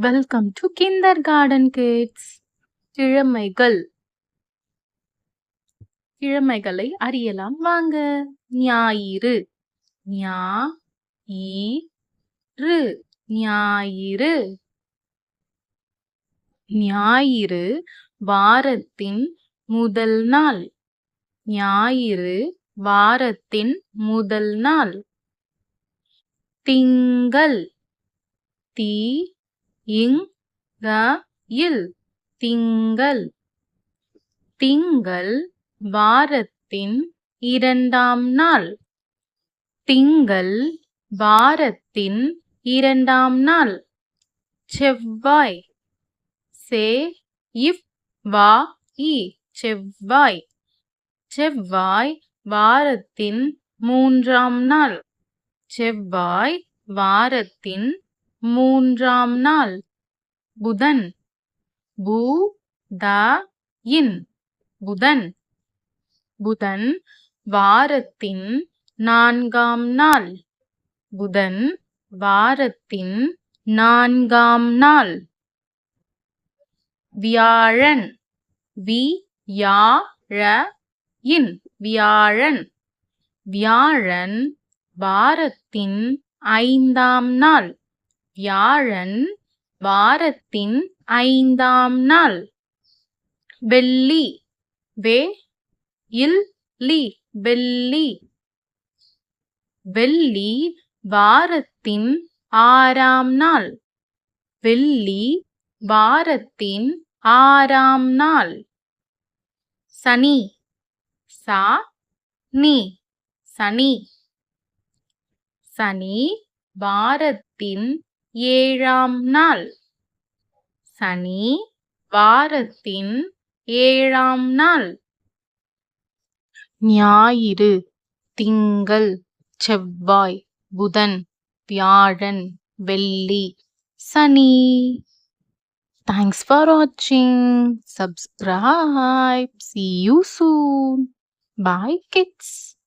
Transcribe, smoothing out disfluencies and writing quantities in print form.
Welcome to kindergarten kids. கிழமைகளை அறியலாம் வாங்க. ஞாயிறு, ஞாயிறு, ஞாயிறு. ஞாயிறு வாரத்தின் முதல் நாள். ஞாயிறு வாரத்தின் முதல் நாள். திங்கள், தி-இங்-க-இல், திங்கள். திங்கள் வாரத்தின் இரண்டாம் நாள். திங்கள் வாரத்தின் இரண்டாம் நாள். செவ்வாய், செ-இவ்-வா-இ, செவ்வாய். செவ்வாய் வாரத்தின் மூன்றாம் நாள். செவ்வாய் வாரத்தின் மூன்றாம் நாள். புதன், பு-த-இன், புதன். புதன் வாரத்தின் நான்காம் நாள். புதன் வாரத்தின் நான்காம் நாள். வியாழன், வி-யா-ழ-இன், வியாழன். வியாழன் வாரத்தின் ஐந்தாம் நாள். வியாழன் வாரத்தின் ஐந்தாம் நாள். வெள்ளி, வெ-இல்-லி, வெள்ளி. வெள்ளி வாரத்தின் ஆறாம் நாள். வெள்ளி வாரத்தின் ஆறாம் நாள். சனி, ச-நி, சனி. சனி வாரத்தின் ஏழாம் நாள். சனி வாரத்தின் ஏழாம் நாள். ஞாயிறு, திங்கள், செவ்வாய், புதன், வியாழன், வெள்ளி, சனி. Thanks for watching. Subscribe. See you soon. Bye kids.